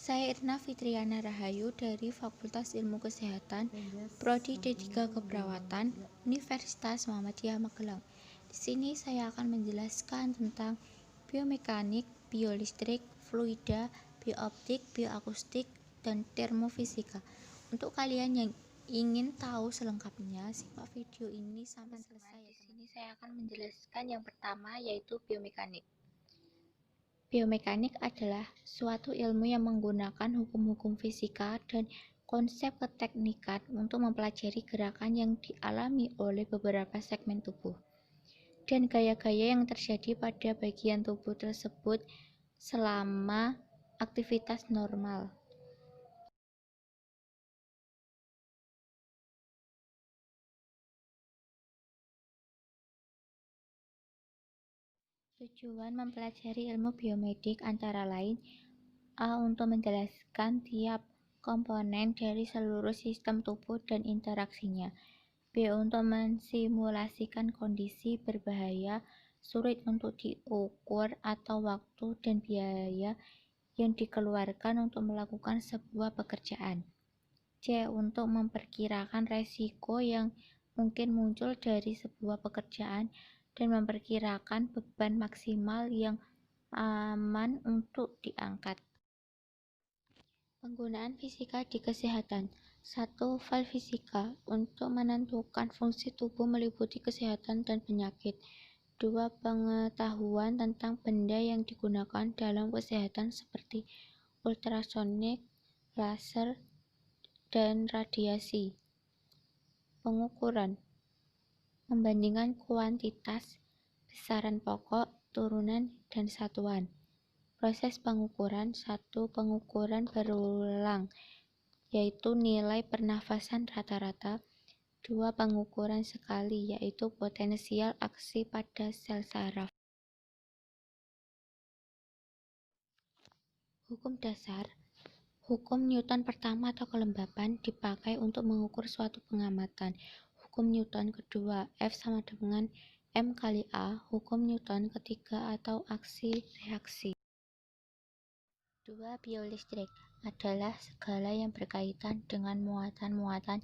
Saya Irna Fitriana Rahayu dari Fakultas Ilmu Kesehatan, Prodi D3 Keperawatan, Universitas Muhammadiyah Magelang. Di sini saya akan menjelaskan tentang biomekanik, biolistrik, fluida, biooptik, bioakustik, dan termofisika. Untuk kalian yang ingin tahu selengkapnya, simak video ini sampai selesai. Di sini saya akan menjelaskan yang pertama, yaitu biomekanik. Biomekanik adalah suatu ilmu yang menggunakan hukum-hukum fisika dan konsep keteknikan untuk mempelajari gerakan yang dialami oleh beberapa segmen tubuh dan gaya-gaya yang terjadi pada bagian tubuh tersebut selama aktivitas normal. Tujuan mempelajari ilmu biomedik antara lain A. Untuk menjelaskan tiap komponen dari seluruh sistem tubuh dan interaksinya. B. Untuk mensimulasikan kondisi berbahaya sulit untuk diukur atau waktu dan biaya yang dikeluarkan untuk melakukan sebuah pekerjaan. C. Untuk memperkirakan resiko yang mungkin muncul dari sebuah pekerjaan dan memperkirakan beban maksimal yang aman untuk diangkat. Penggunaan fisika di kesehatan. 1. Fal fisika untuk menentukan fungsi tubuh meliputi kesehatan dan penyakit. 2. Pengetahuan tentang benda yang digunakan dalam kesehatan seperti ultrasonik, laser, dan radiasi. Pengukuran. Membandingkan kuantitas, besaran pokok, turunan, dan satuan. Proses pengukuran. 1. Pengukuran berulang, yaitu nilai pernafasan rata-rata. 2. Pengukuran sekali, yaitu potensial aksi pada sel saraf. Hukum dasar. Hukum Newton pertama atau kelembapan dipakai untuk mengukur suatu pengamatan. Hukum Newton kedua, F sama dengan M kali A. Hukum Newton ketiga atau aksi-reaksi. 2. Biolistrik adalah segala yang berkaitan dengan muatan-muatan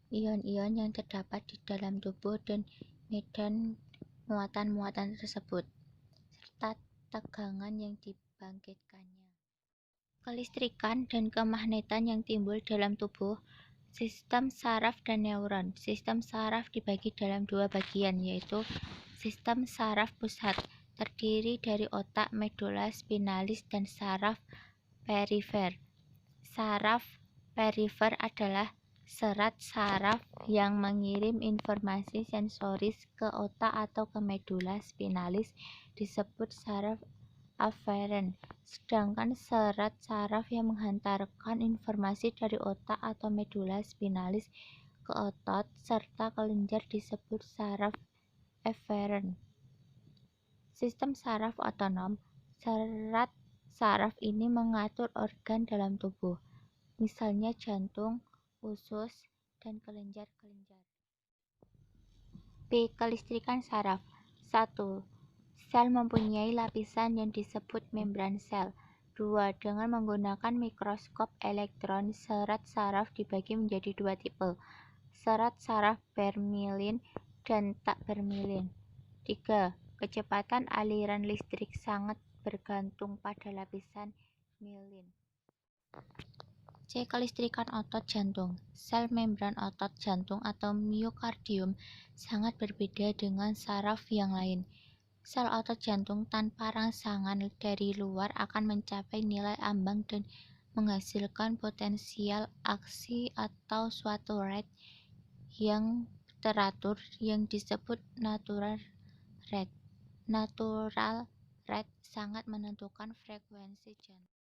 ion-ion yang terdapat di dalam tubuh dan medan muatan-muatan tersebut, serta tegangan yang dibangkitkannya. Kelistrikan dan kemagnetan yang timbul dalam tubuh. Sistem saraf dan neuron. Sistem saraf dibagi dalam dua bagian, yaitu sistem saraf pusat, terdiri dari otak, medula spinalis, dan saraf perifer. Saraf perifer adalah serat saraf yang mengirim informasi sensoris ke otak atau ke medula spinalis, disebut saraf aferen. Sedangkan serat saraf yang menghantarkan informasi dari otak atau medula spinalis ke otot serta kelenjar disebut saraf eferen. Sistem saraf otonom. Serat saraf ini mengatur organ dalam tubuh, misalnya jantung, usus, dan kelenjar-kelenjar. B. Kelistrikan saraf. 1. Sel mempunyai lapisan yang disebut membran sel. 2. Dengan menggunakan mikroskop elektron, serat saraf dibagi menjadi dua tipe, serat saraf bermilin dan tak bermilin. 3. Kecepatan aliran listrik sangat bergantung pada lapisan milin. C. Kelistrikan otot jantung. Sel membran otot jantung atau miokardium sangat berbeda dengan saraf yang lain. Sel otot jantung tanpa rangsangan dari luar akan mencapai nilai ambang dan menghasilkan potensial aksi atau suatu rate yang teratur yang disebut natural rate. Natural rate sangat menentukan frekuensi jantung.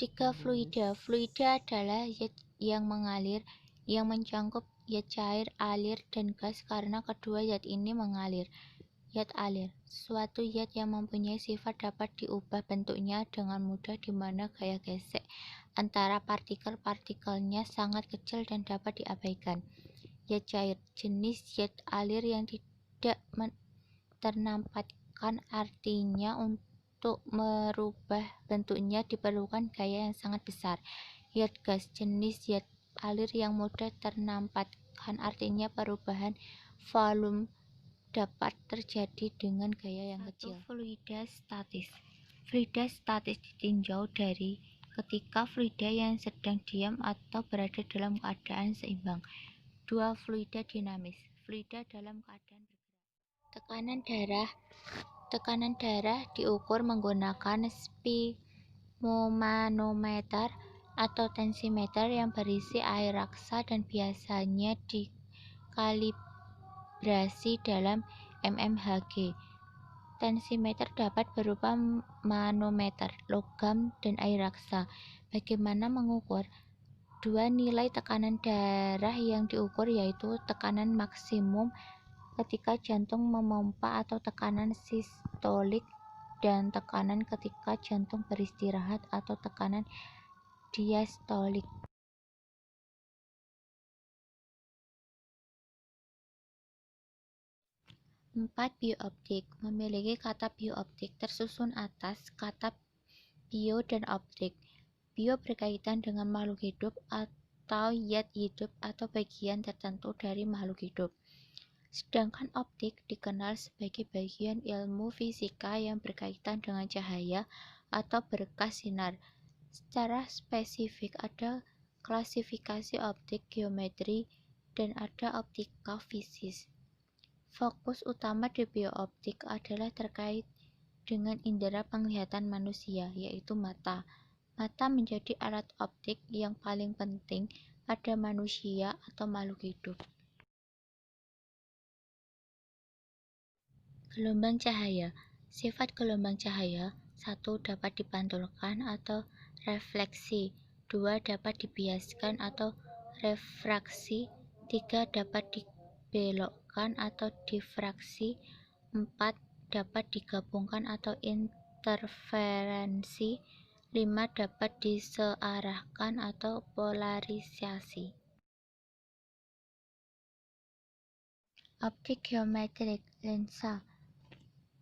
3. Fluida. Fluida adalah zat yang mengalir, yang mencangkup zat cair, alir, dan gas karena kedua zat ini mengalir. Zat alir. Suatu zat yang mempunyai sifat dapat diubah bentuknya dengan mudah di mana gaya gesek antara partikel-partikelnya sangat kecil dan dapat diabaikan. Zat cair. Jenis zat alir yang tidak ternampakkan artinya untuk merubah bentuknya diperlukan gaya yang sangat besar. Zat gas jenis zat alir yang mudah ternampakkan, artinya perubahan volume dapat terjadi dengan gaya yang kecil. Fluida statis. Fluida statis ditinjau dari ketika fluida yang sedang diam atau berada dalam keadaan seimbang. 2. Fluida dinamis. Fluida dalam keadaan bergerak. Tekanan darah diukur menggunakan sphygmomanometer atau tensimeter yang berisi air raksa dan biasanya dikalibrasi dalam mmHg. Tensimeter dapat berupa manometer, logam, dan air raksa. Bagaimana mengukur? 2. Nilai tekanan darah yang diukur yaitu tekanan maksimum ketika jantung memompa atau tekanan sistolik, dan tekanan ketika jantung beristirahat atau tekanan diastolik. 4. Biooptik. Memiliki kata biooptik tersusun atas kata bio dan optik. Bio berkaitan dengan makhluk hidup atau zat hidup atau bagian tertentu dari makhluk hidup. Sedangkan optik dikenal sebagai bagian ilmu fisika yang berkaitan dengan cahaya atau berkas sinar. Secara spesifik ada klasifikasi optik geometri dan ada optika fisis. Fokus utama di biooptik adalah terkait dengan indera penglihatan manusia, yaitu mata. Mata menjadi alat optik yang paling penting pada manusia atau makhluk hidup. Gelombang cahaya. Sifat gelombang cahaya: 1. Dapat dipantulkan atau refleksi. 2. Dapat dibiaskan atau refraksi. 3. Dapat dibelokkan atau difraksi. 4. Dapat digabungkan atau interferensi. 5. Dapat disearahkan atau polarisasi. Optik geometrik. Lensa.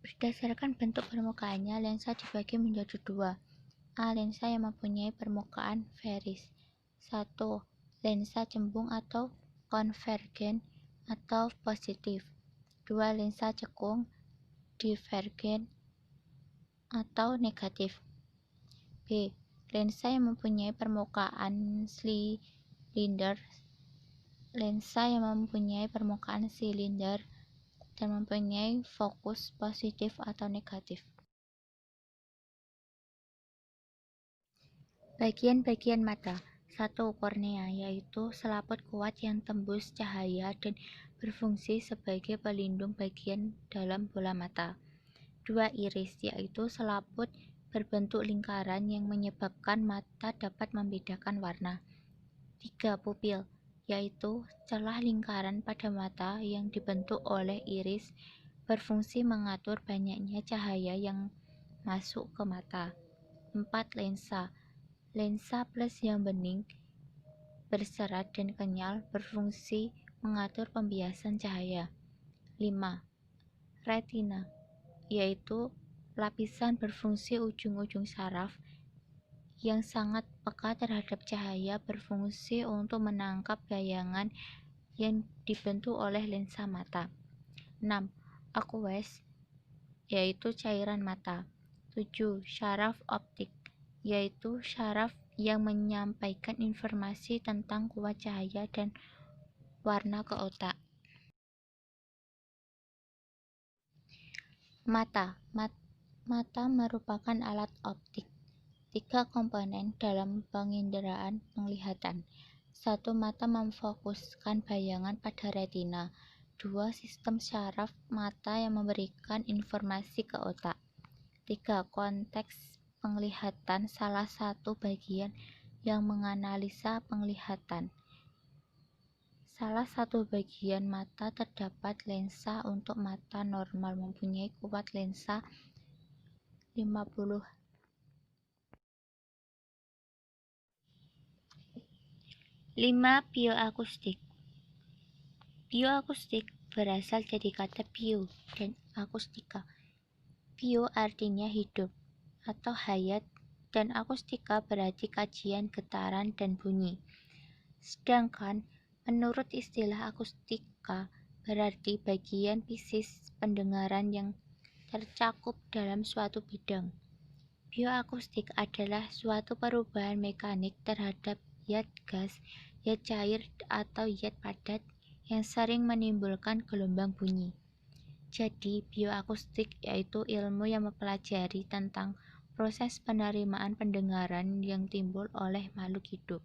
Berdasarkan bentuk permukaannya, lensa dibagi menjadi 2. A. Lensa yang mempunyai permukaan Ferris. 1. Lensa cembung atau konvergen atau positif. 2. Lensa cekung divergen atau negatif. B. Lensa yang mempunyai permukaan silinder. Lensa yang mempunyai permukaan silinder dan mempunyai fokus positif atau negatif. Bagian-bagian mata. 1. Kornea, yaitu selaput kuat yang tembus cahaya dan berfungsi sebagai pelindung bagian dalam bola mata. 2. Iris, yaitu selaput berbentuk lingkaran yang menyebabkan mata dapat membedakan warna. 3. Pupil, yaitu celah lingkaran pada mata yang dibentuk oleh iris, berfungsi mengatur banyaknya cahaya yang masuk ke mata. 4. Lensa. Lensa plus yang bening, berserat dan kenyal, berfungsi mengatur pembiasan cahaya. 5. Retina, yaitu lapisan berfungsi ujung-ujung saraf yang sangat peka terhadap cahaya, berfungsi untuk menangkap bayangan yang dibentuk oleh lensa mata. 6. Aqueous, yaitu cairan mata. 7. Syaraf optik, yaitu syaraf yang menyampaikan informasi tentang kuat cahaya dan warna ke otak. Mata. Mata merupakan alat optik. 3 komponen dalam penginderaan penglihatan. 1. Mata memfokuskan bayangan pada retina. 2. Sistem syaraf mata yang memberikan informasi ke otak. 3. Konteks penglihatan, salah satu bagian yang menganalisa penglihatan. Salah satu bagian mata terdapat lensa. Untuk mata normal mempunyai kuat lensa 50. 5. Bioakustik. Bioakustik berasal dari kata bio dan akustika. Bio artinya hidup atau hayat, dan akustika berarti kajian getaran dan bunyi. Sedangkan menurut istilah akustika berarti bagian fisik pendengaran yang tercakup dalam suatu bidang. Bioakustik adalah suatu perubahan mekanik terhadap zat gas, zat cair, atau zat padat yang sering menimbulkan gelombang bunyi. Jadi, bioakustik yaitu ilmu yang mempelajari tentang proses penerimaan pendengaran yang timbul oleh makhluk hidup.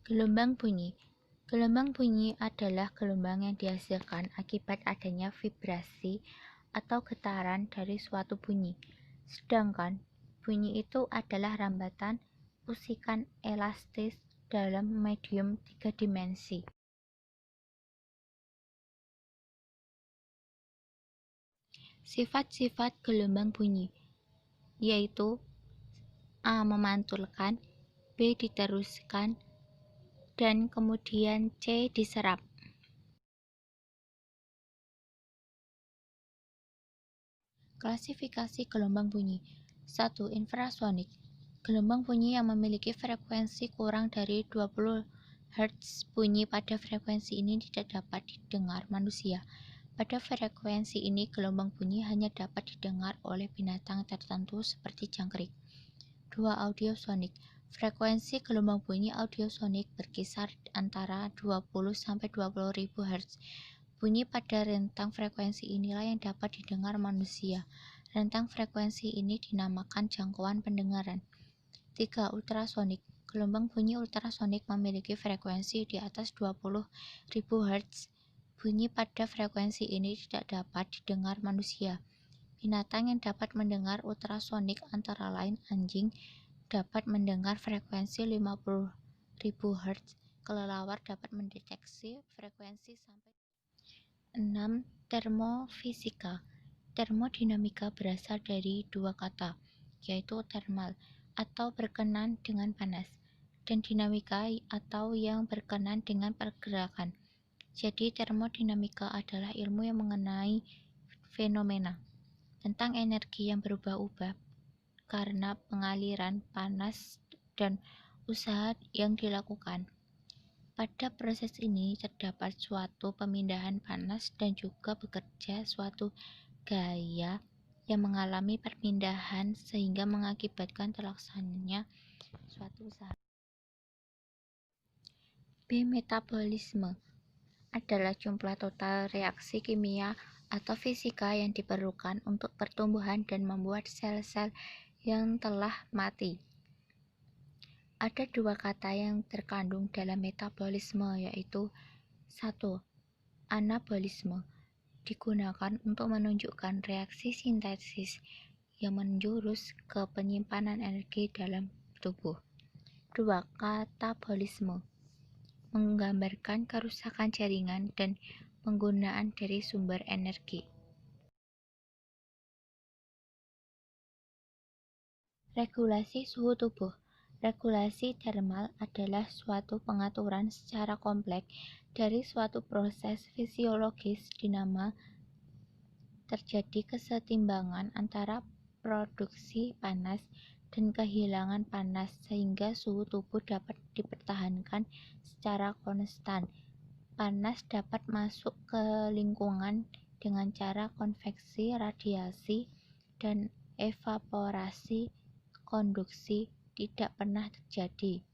Gelombang bunyi. Gelombang bunyi adalah gelombang yang dihasilkan akibat adanya vibrasi atau getaran dari suatu bunyi. Sedangkan bunyi itu adalah rambatan usikan elastis dalam medium 3 dimensi. Sifat-sifat gelombang bunyi yaitu A. Memantulkan, B. Diteruskan, dan kemudian C. Diserap. Klasifikasi gelombang bunyi. 1. Infrasonik. Gelombang bunyi yang memiliki frekuensi kurang dari 20 Hz. Bunyi pada frekuensi ini tidak dapat didengar manusia. Pada frekuensi ini, gelombang bunyi hanya dapat didengar oleh binatang tertentu seperti jangkrik. 2. Audiosonik. Frekuensi gelombang bunyi audiosonik berkisar antara 20–20.000 Hz. Bunyi pada rentang frekuensi inilah yang dapat didengar manusia. Rentang frekuensi ini dinamakan jangkauan pendengaran. 3. Ultrasonik. Gelombang bunyi ultrasonik memiliki frekuensi di atas 20.000 Hz. Bunyi pada frekuensi ini tidak dapat didengar manusia. Binatang yang dapat mendengar ultrasonik antara lain anjing dapat mendengar frekuensi 50.000 Hz. Kelelawar dapat mendeteksi frekuensi sampai 6. Termofisika. Termodinamika berasal dari dua kata, yaitu thermal atau berkenan dengan panas, dan dinamika atau yang berkenan dengan pergerakan. Jadi termodinamika adalah ilmu yang mengenai fenomena tentang energi yang berubah-ubah karena pengaliran panas dan usaha yang dilakukan. Pada proses ini terdapat suatu pemindahan panas dan juga bekerja suatu gaya yang mengalami perpindahan sehingga mengakibatkan terlaksananya suatu usaha. B. Metabolisme adalah jumlah total reaksi kimia atau fisika yang diperlukan untuk pertumbuhan dan membuat sel-sel yang telah mati. Ada dua kata yang terkandung dalam metabolisme, yaitu 1. Anabolisme digunakan untuk menunjukkan reaksi sintesis yang menjurus ke penyimpanan energi dalam tubuh. 2. Katabolisme menggambarkan kerusakan jaringan dan penggunaan dari sumber energi. Regulasi suhu tubuh. Regulasi termal adalah suatu pengaturan secara kompleks dari suatu proses fisiologis di mana terjadi kesetimbangan antara produksi panas dan kehilangan panas sehingga suhu tubuh dapat dipertahankan secara konstan. Panas dapat masuk ke lingkungan dengan cara konveksi, radiasi, dan evaporasi. Konduksi tidak pernah terjadi.